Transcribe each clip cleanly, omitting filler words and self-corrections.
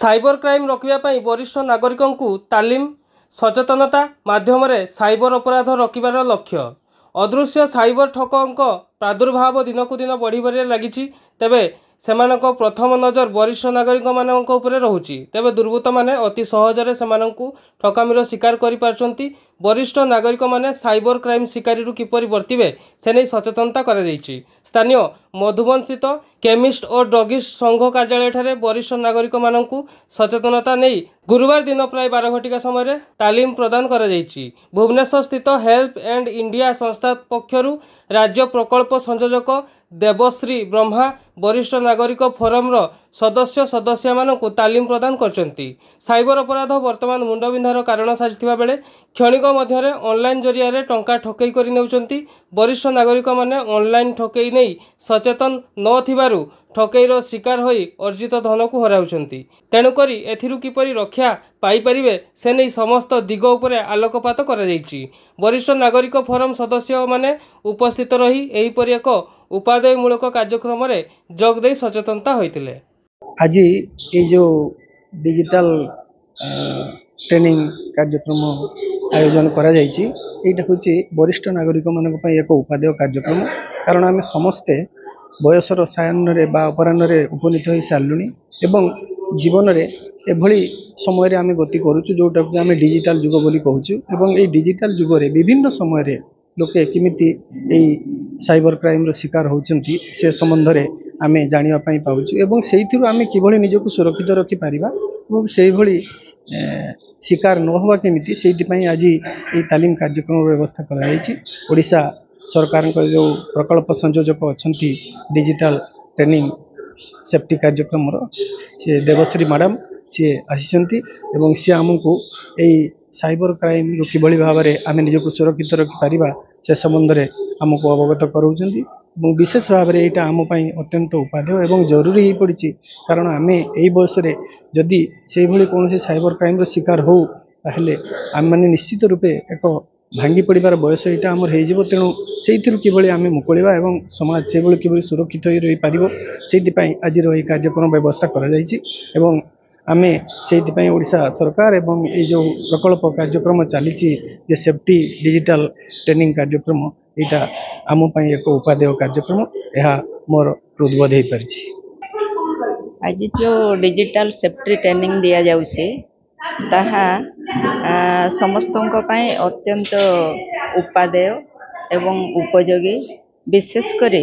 Cyber crime रोकने वरिष्ठ नागरिकों को तालीम सचेतनता माध्यम साइबर अपराध रोकबार लक्ष्य। अदृश्य साइबर ठकों प्रादुर्भाव दिनकू दिन बढ़ लगी। तेबे सेमानक प्रथम नजर वरिष्ठ नागरिक मानक उपरे रहुछि। तेबे दुर्बृत्त माने अति सहजरे सेमानकु ठकामीर शिकार करि पारछन्ति। वरिष्ठ नागरिक माने साइबर क्राइम शिकारी किपरि वर्तिबे सेनै सचेतनता करा जायछि। स्थानीय मधुबन स्थित केमिस्ट और ड्रगिस्ट संघ कार्यालय ठारे वरिष्ठ नागरिक मानकु सचेतनता नहीं गुरुवार दिन प्राय 12 घटिका समय तालीम प्रदान करा जायछि। भुवनेश्वर स्थित हेल्प एंड इंडिया संस्था पक्षरु राज्य प्रकल्प संयोजक देवश्री ब्रह्मा वरिष्ठ नागरिक फोरम सदस्य सदस्य मानक तालीम प्रदान करछन्ति। साइबर अपराध वर्तमान मुंडबिंधार कारण साजिथिबा बेले क्षणिक मध्यरे ऑनलाइन जरिया टंका ठकई करि नेउछन्ति। वरिष्ठ नागरिक माने ऑनलाइन ठकई नहीं सचेतन नथिबारु ठकईर शिकार होई अर्जित धन को हराउछन्ति। तेणुकरी एथिरु किपरि रक्षा पाई परिबे से नहीं समस्त दिग उपरे आलोकपात करा जायछि। वरिष्ठ नागरिक फोरम सदस्य माने उपस्थित रही एहिपरि एक उपादेयमूलक कार्यक्रम रे जोगदे सचेतनता होइतिले। आज ये जो डिजिटल ट्रेनिंग कार्यक्रम आयोजन करा जायछि एटा होछि वरिष्ठ नागरिक मानक पई एक उपादेय कार्यक्रम। कारण आमे समस्ते बयसर सायान्नरे बा अपराह्न उपनीत हो सारूनी एवं जीवन रे एभली समय आमे गति करूछु जोटा कि आमे डिजिटल जुग बोली कहूछु। एवं ए डिजिटल जुग रे विभिन्न समय रे लोके किमिति ए साइबर क्राइम रो शिकार होउछन्ति से संबंध रे आमे जानिबा पई पाउछु एवं सेहिथिरु आमे किभली निजको सुरक्षित रखि पारिबा एवं सेहि भली शिकार न होवा केमिति सेहि पई आज ए तालीम कार्यक्रम व्यवस्था करा जायछि। ओडिशा सरकार जो प्रकल्प संयोजक अच्छा डिजिटल ट्रेनिंग सेफ्टी कार्यक्रम से देवश्री मैडम सी आसी सी आमको यही साइबर क्राइम कि भाव में आम निजक सुरक्षित रखिपर से संबंध में आमको अवगत कराऊँच। विशेष भाव में यहाँ आम अत्यंत उपादेय एवं जरूरी हो पड़ी। कारण आम यही बयस जदि से कौन साइबर क्राइम शिकार हो ताहले आम मैंने निश्चित रूपे एक भांगी पड़ार बयस यहाँ आमर हो। तेणु से कि आम मुकुड़ा और समाज से कि सुरक्षित हो रही पार से आज यही कार्यक्रम व्यवस्था कर आम से ओडिशा सरकार एवं ये जो प्रकल्प कार्यक्रम चली सेफ्टी डिजिटल ट्रेनिंग कार्यक्रम यहाँ आम एक उपादेय कार्यक्रम यह मोर हृदबोध हो पारी। आज जो डिजिटल सेफ्टी ट्रेनिंग दि जाऊँगी ताहा समस्तों अत्यंत उपादेय एवं उपयोगी। विशेषकर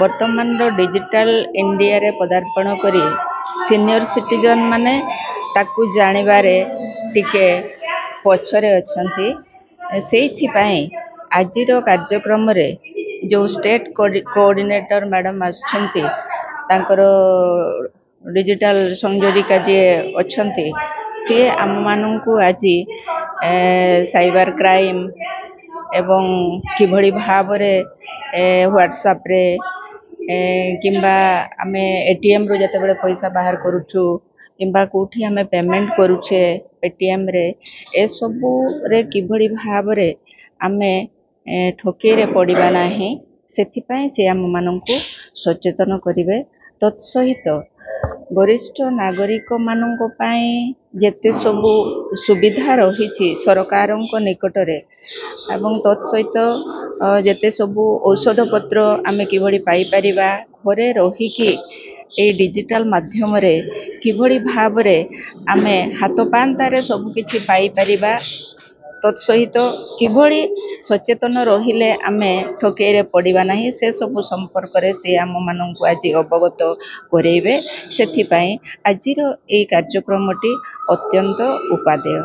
वर्तमान डिजिटल इंडिया रे पदार्पण करी सीनियर सिटीजन माने ताकू जानिबारे टिके पछरे अछंती। सेइथिपाई आजिर कार्यक्रम रे जो स्टेट कोऑर्डिनेटर मैडम आछंती तांकर डिजिटल संयोजिका जे अछंती सी आम मानू आज साइबर क्राइम एवं किभली भाव व्हाट्सएप रे किंबा आमे एटीएम रो जते बेले पैसा बाहर करूछु किंबा कोठी आमे पेमेंट करूछे पेटीएम रे ए सबु रे किभली भाव रे आमे ठके रे पड़िबा नाही सेथिपाई से आम माननकु सचेतन करिवे। तत्सहित वरिष्ठ नागरिक माननक पाई जेते सबु सुविधा रही सरकारक निकट रे एवं तत्सहित जेते सबु औषध पत्र आमे किभली पाई परिबा घरे रहिकी ए डिजिटल माध्यम रे किभली भाव रे आमे हाथ पांतारे सब किछि पाई परिबा। तत्सहित किभली सचेतन रहिले आमे ठके रे पड़िबा नाही से सब संपर्क रे से आम माननकु आज अवगत करेइबे। सेथिपाई आजिर ए कार्यक्रमटी अत्यंत उपादेय।